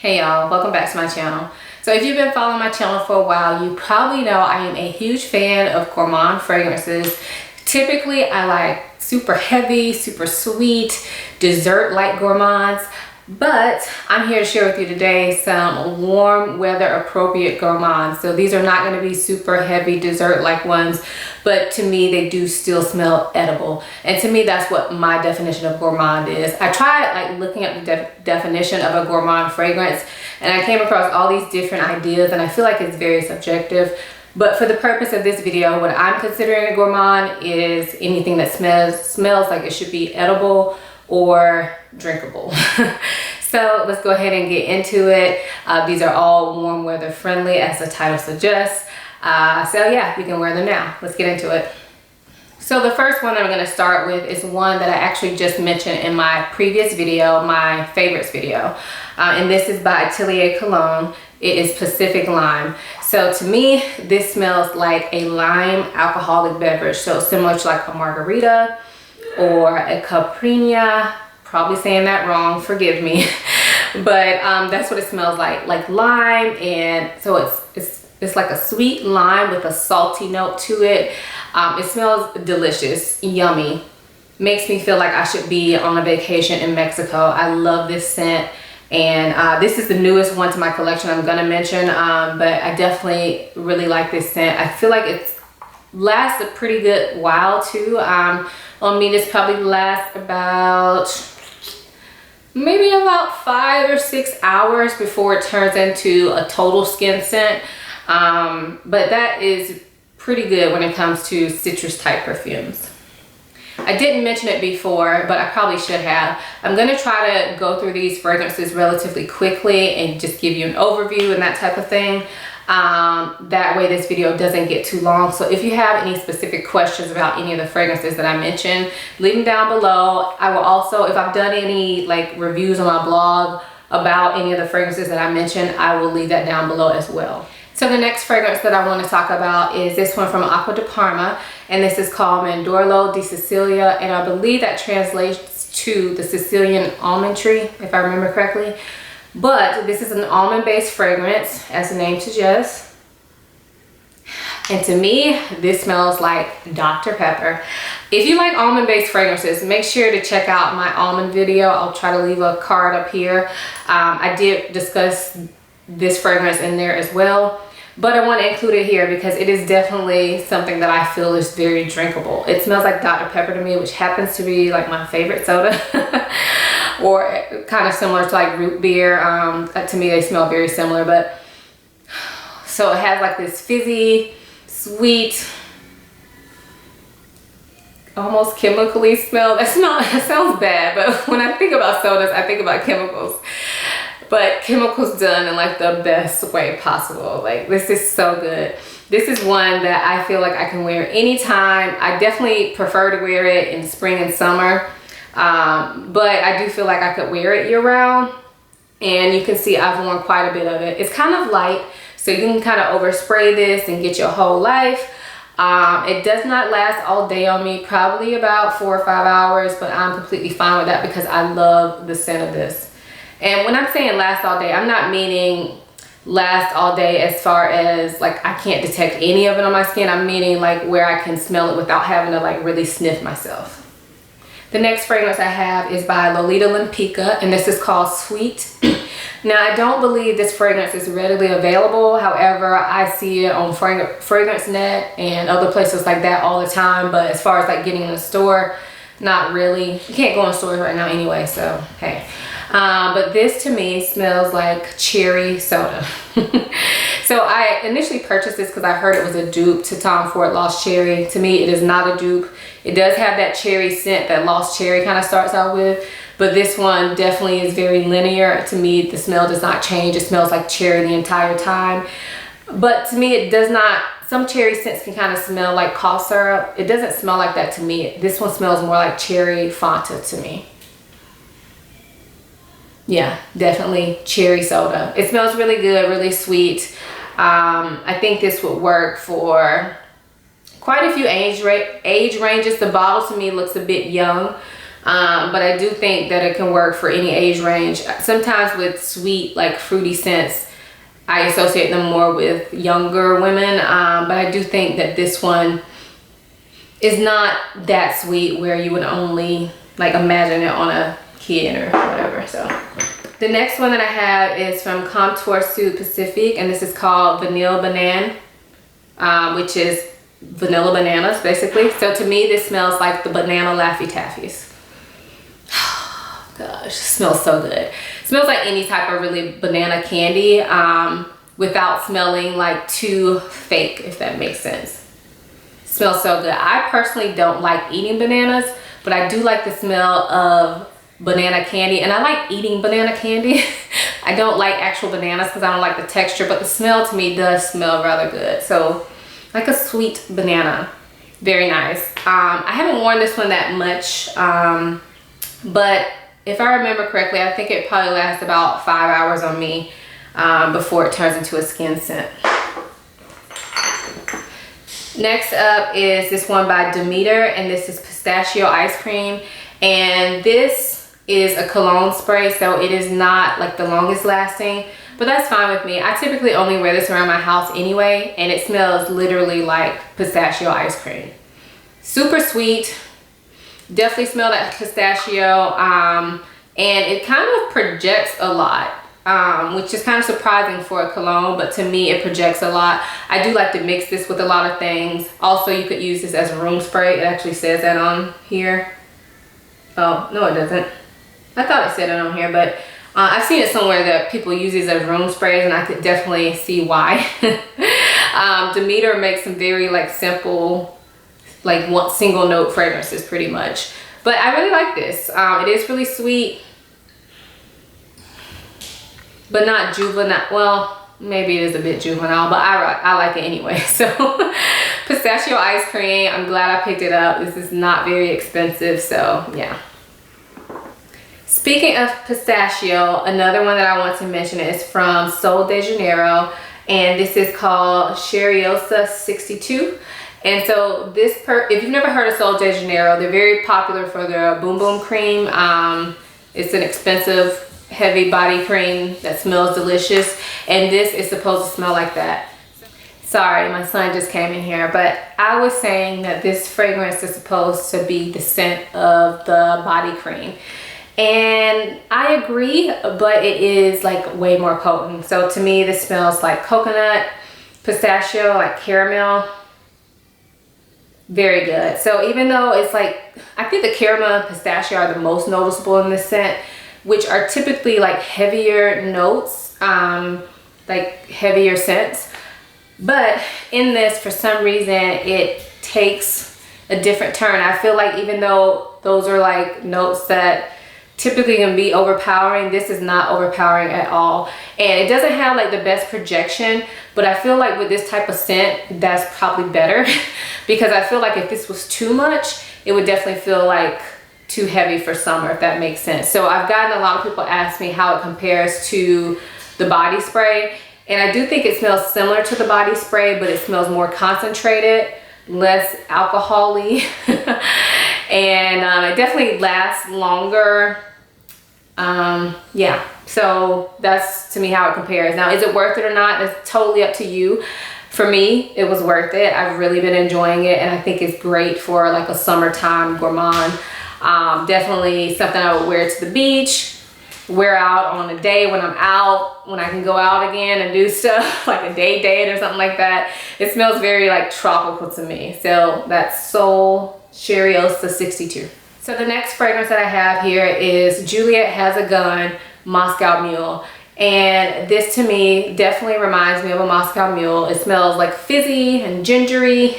Hey y'all, welcome back to my channel. So if you've been following my channel for a while, you probably know I am a huge fan of gourmand fragrances. Typically, I like super heavy, super sweet, dessert-like gourmands. But I'm here to share with you today some warm weather appropriate gourmands. So these are not going to be super heavy dessert-like ones, but to me they do still smell edible. And to me that's what my definition of gourmand is. I tried like looking at the definition of a gourmand fragrance and I came across all these different ideas and I feel like it's very subjective. But for the purpose of this video, what I'm considering a gourmand is anything that smells like it should be edible or drinkable. So let's go ahead and get into it. These are all warm weather friendly as the title suggests. So yeah, you can wear them now. Let's get into it. So the first one that I'm going to start with is one that I actually just mentioned in my previous video, my favorites video. And this is by Atelier Cologne. It is Pacifique Lime. So to me, this smells like a lime alcoholic beverage. So similar to like a margarita or a caipirinha. Probably saying that wrong, forgive me. But that's what it smells like lime. And so it's like a sweet lime with a salty note to it. It smells delicious, yummy. Makes me feel like I should be on a vacation in Mexico. I love this scent. And this is the newest one to my collection I'm gonna mention, but I definitely really like this scent. I feel like it lasts a pretty good while too. On me, this probably lasts about maybe about 5 or 6 hours before it turns into a total skin scent. But that is pretty good when it comes to citrus type perfumes. I didn't mention it before, but I probably should have. I'm going to try to go through these fragrances relatively quickly and just give you an overview and that type of thing. That way this video doesn't get too long. So if you have any specific questions about any of the fragrances that I mentioned, leave them down below. I will also, if I've done any like reviews on my blog about any of the fragrances that I mentioned, I will leave that down below as well. So the next fragrance that I want to talk about is this one from Acqua de Parma, and this is called Mandorlo di Sicilia, and I believe that translates to the Sicilian almond tree, if I remember correctly. But this is an almond-based fragrance, as the name suggests. And to me, this smells like Dr. Pepper. If you like almond-based fragrances, make sure to check out my almond video. I'll try to leave a card up here. I did discuss this fragrance in there as well, but I want to include it here because it is definitely something that I feel is very drinkable. It smells like Dr. Pepper to me, which happens to be like my favorite soda. Or kind of similar to like root beer. To me they smell very similar, but so it has like this fizzy, sweet, almost chemically smell. That sounds bad, but when I think about sodas, I think about chemicals. But chemicals done in like the best way possible. Like this is so good. This is one that I feel like I can wear anytime. I definitely prefer to wear it in spring and summer. But I do feel like I could wear it year round, and you can see I've worn quite a bit of it. It's kind of light, so you can kind of overspray this and get your whole life. It does not last all day on me, probably about 4 or 5 hours, but I'm completely fine with that because I love the scent of this. And when I'm saying last all day, I'm not meaning last all day as far as like I can't detect any of it on my skin. I'm meaning like where I can smell it without having to like really sniff myself. The next fragrance I have is by Lolita Lempicka, and this is called Sweet. Now, I don't believe this fragrance is readily available. However, I see it on Fragrance Net and other places like that all the time. But as far as like getting in the store, not really. You can't go in stores right now anyway, so hey. But this to me smells like cherry soda. So I initially purchased this because I heard it was a dupe to Tom Ford Lost Cherry. To me, it is not a dupe. It does have that cherry scent that Lost Cherry kind of starts out with, but this one definitely is very linear. To me, the smell does not change. It smells like cherry the entire time. But to me, it does not. Some cherry scents can kind of smell like cough syrup. It doesn't smell like that to me. This one smells more like cherry Fanta to me. Yeah, definitely cherry soda. It smells really good, really sweet. I think this would work for quite a few age ranges. The bottle to me looks a bit young. But I do think that it can work for any age range. Sometimes with sweet, like fruity scents, I associate them more with younger women, but I do think that this one is not that sweet where you would only like imagine it on a kid or whatever. So the next one that I have is from Comptoir Pacifique, and this is called Vanille Banane, which is vanilla bananas basically. So to me, this smells like the banana Laffy Taffies. Gosh, it smells so good. It smells like any type of really banana candy, without smelling like too fake, if that makes sense. It smells so good. I personally don't like eating bananas, but I do like the smell of banana candy, and I like eating banana candy. I don't like actual bananas because I don't like the texture, but the smell to me does smell rather good. So like a sweet banana, very nice. I haven't worn this one that much, but if I remember correctly, I think it probably lasts about 5 hours on me before it turns into a skin scent. Next up is this one by Demeter, and this is Pistachio Ice Cream, and this is a cologne spray, so it is not like the longest lasting, but that's fine with me. I typically only wear this around my house anyway, and it smells literally like pistachio ice cream. Super sweet, definitely smell that pistachio, and it kind of projects a lot, which is kind of surprising for a cologne, but to me it projects a lot. I do like to mix this with a lot of things. Also, you could use this as a room spray. It actually says that on here. Oh, no it doesn't. I thought it said it on here, but I've seen it somewhere that people use these as room sprays, and I could definitely see why. Demeter makes some very like simple, like one single note fragrances pretty much. But I really like this. It is really sweet, but not juvenile. Well, maybe it is a bit juvenile, but I like it anyway. So pistachio ice cream, I'm glad I picked it up. This is not very expensive, so yeah. Speaking of pistachio, another one that I want to mention is from Sol de Janeiro, and this is called Cheirosa 62. And so this, if you've never heard of Sol de Janeiro, they're very popular for their Boom Boom cream. It's an expensive, heavy body cream that smells delicious, and this is supposed to smell like that. Sorry, my son just came in here, but I was saying that this fragrance is supposed to be the scent of the body cream. And I agree, but it is like way more potent. So to me, this smells like coconut, pistachio, like caramel. Very good. So even though it's like, I think the caramel and pistachio are the most noticeable in this scent, which are typically like heavier notes, like heavier scents. But in this, for some reason, it takes a different turn. I feel like even though those are like notes that typically can be overpowering, this is not overpowering at all, and it doesn't have like the best projection, but I feel like with this type of scent that's probably better because I feel like if this was too much, it would definitely feel like too heavy for summer, if that makes sense. So I've gotten a lot of people ask me how it compares to the body spray, and I do think it smells similar to the body spray, but it smells more concentrated, less alcohol-y, and it definitely lasts longer. Yeah, so that's to me how it compares. Now, is it worth it or not? It's totally up to you. For me, it was worth it. I've really been enjoying it, and I think it's great for like a summertime gourmand. Definitely something I would wear to the beach, wear out on a day when I'm out, when I can go out again and do stuff like a day date or something like that. It smells very like tropical to me. So that's Sol Cheirosa 62. So the next fragrance that I have here is Juliette Has a Gun Moscow Mule. And this to me definitely reminds me of a Moscow Mule. It smells like fizzy and gingery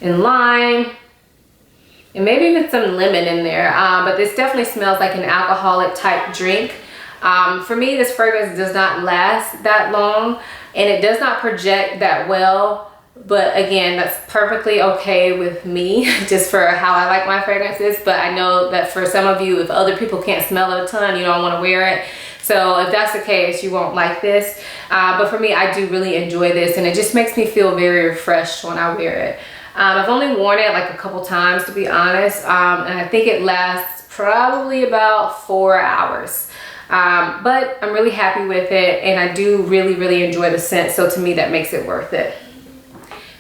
and lime, and maybe even some lemon in there. But this definitely smells like an alcoholic type drink. For me, this fragrance does not last that long, and it does not project that well. But again, that's perfectly okay with me, just for how I like my fragrances. But I know that for some of you, if other people can't smell it a ton, you don't want to wear it. So if that's the case, you won't like this. But for me, I do really enjoy this, and it just makes me feel very refreshed when I wear it. I've only worn it like a couple times, to be honest, and I think it lasts probably about 4 hours. But I'm really happy with it, and I do really enjoy the scent, so to me that makes it worth it.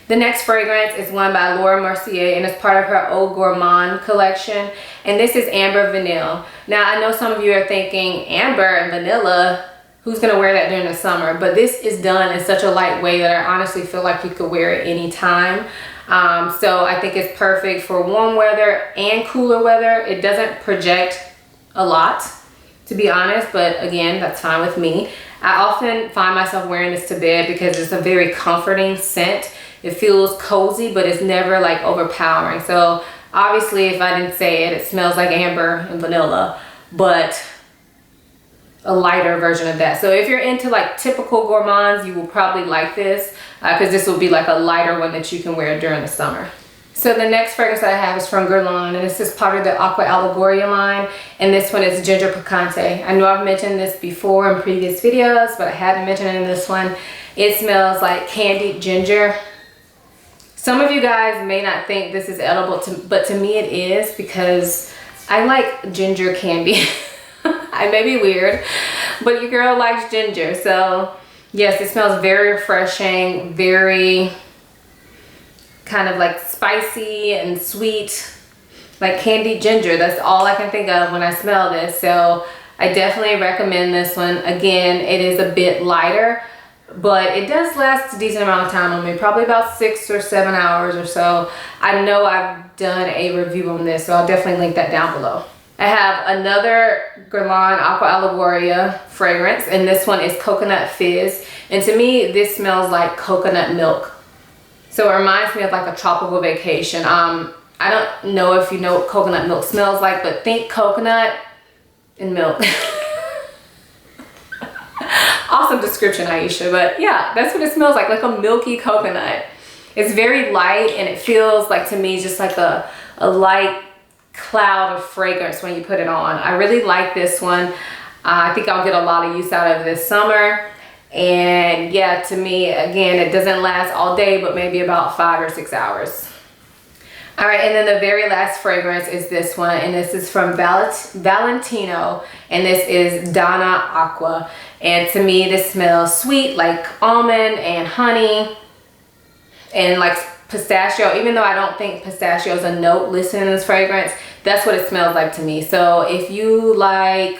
The next fragrance is one by Laura Mercier, and it's part of her Eau Gourmand collection, and this is Ambre Vanille. Now I know some of you are thinking, amber and vanilla, who's gonna wear that during the summer? But this is done in such a light way that I honestly feel like you could wear it anytime. So I think it's perfect for warm weather and cooler weather. It doesn't project a lot, to be honest, but again, that's fine with me. I often find myself wearing this to bed because it's a very comforting scent. It feels cozy, but it's never like overpowering. So obviously, if I didn't say it, it smells like amber and vanilla, but a lighter version of that. So if you're into like typical gourmands, you will probably like this because this will be like a lighter one that you can wear during the summer. So the next fragrance that I have is from Guerlain, and this is part of the Aqua Allegoria line, and this one is Ginger Piccante. I know I've mentioned this before in previous videos, but I haven't mentioned it in this one. It smells like candied ginger. Some of you guys may not think this is edible, but to me it is, because I like ginger candy. I may be weird, but your girl likes ginger. So yes, it smells very refreshing, very kind of like spicy and sweet, like candied ginger. That's all I can think of when I smell this. So I definitely recommend this one. Again, it is a bit lighter, but it does last a decent amount of time on me, probably about 6 or 7 hours or so. I know I've done a review on this, so I'll definitely link that down below. I have another Guerlain Aqua Allegoria fragrance, and this one is Coconut Fizz. And to me, this smells like coconut milk. So it reminds me of like a tropical vacation. I don't know if you know what coconut milk smells like, but think coconut and milk. Awesome description, Aisha, but yeah, that's what it smells like a milky coconut. It's very light, and it feels like, to me, just like a light cloud of fragrance when you put it on. I really like this one. I think I'll get a lot of use out of this summer. And yeah, to me, again, it doesn't last all day, but maybe about 5 or 6 hours. All right, and then the very last fragrance is this one, and this is from Valentino, and this is Donna Aqua. And to me, this smells sweet, like almond and honey and like pistachio. Even though I don't think pistachio is a note listed in this fragrance, that's what it smells like to me. So if you like,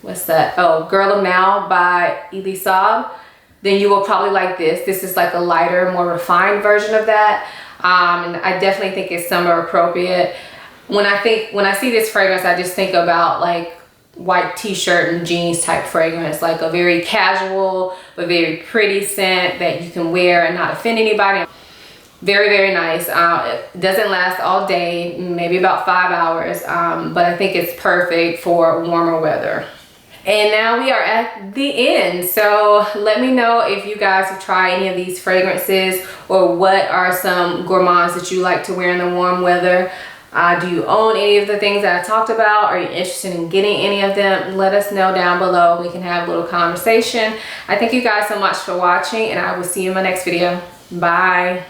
what's that? Oh, Girl of Now by Elisab, then you will probably like this. This is like a lighter, more refined version of that. And I definitely think it's summer appropriate. When I see this fragrance, I just think about like white t-shirt and jeans type fragrance, like a very casual but very pretty scent that you can wear and not offend anybody. Very nice. It doesn't last all day, maybe about 5 hours, but I think it's perfect for warmer weather. And now we are at the end. So let me know if you guys have tried any of these fragrances, or what are some gourmands that you like to wear in the warm weather. Do you own any of the things that I talked about? Are you interested in getting any of them? Let us know down below. We can have a little conversation. I thank you guys so much for watching, and I will see you in my next video. Bye.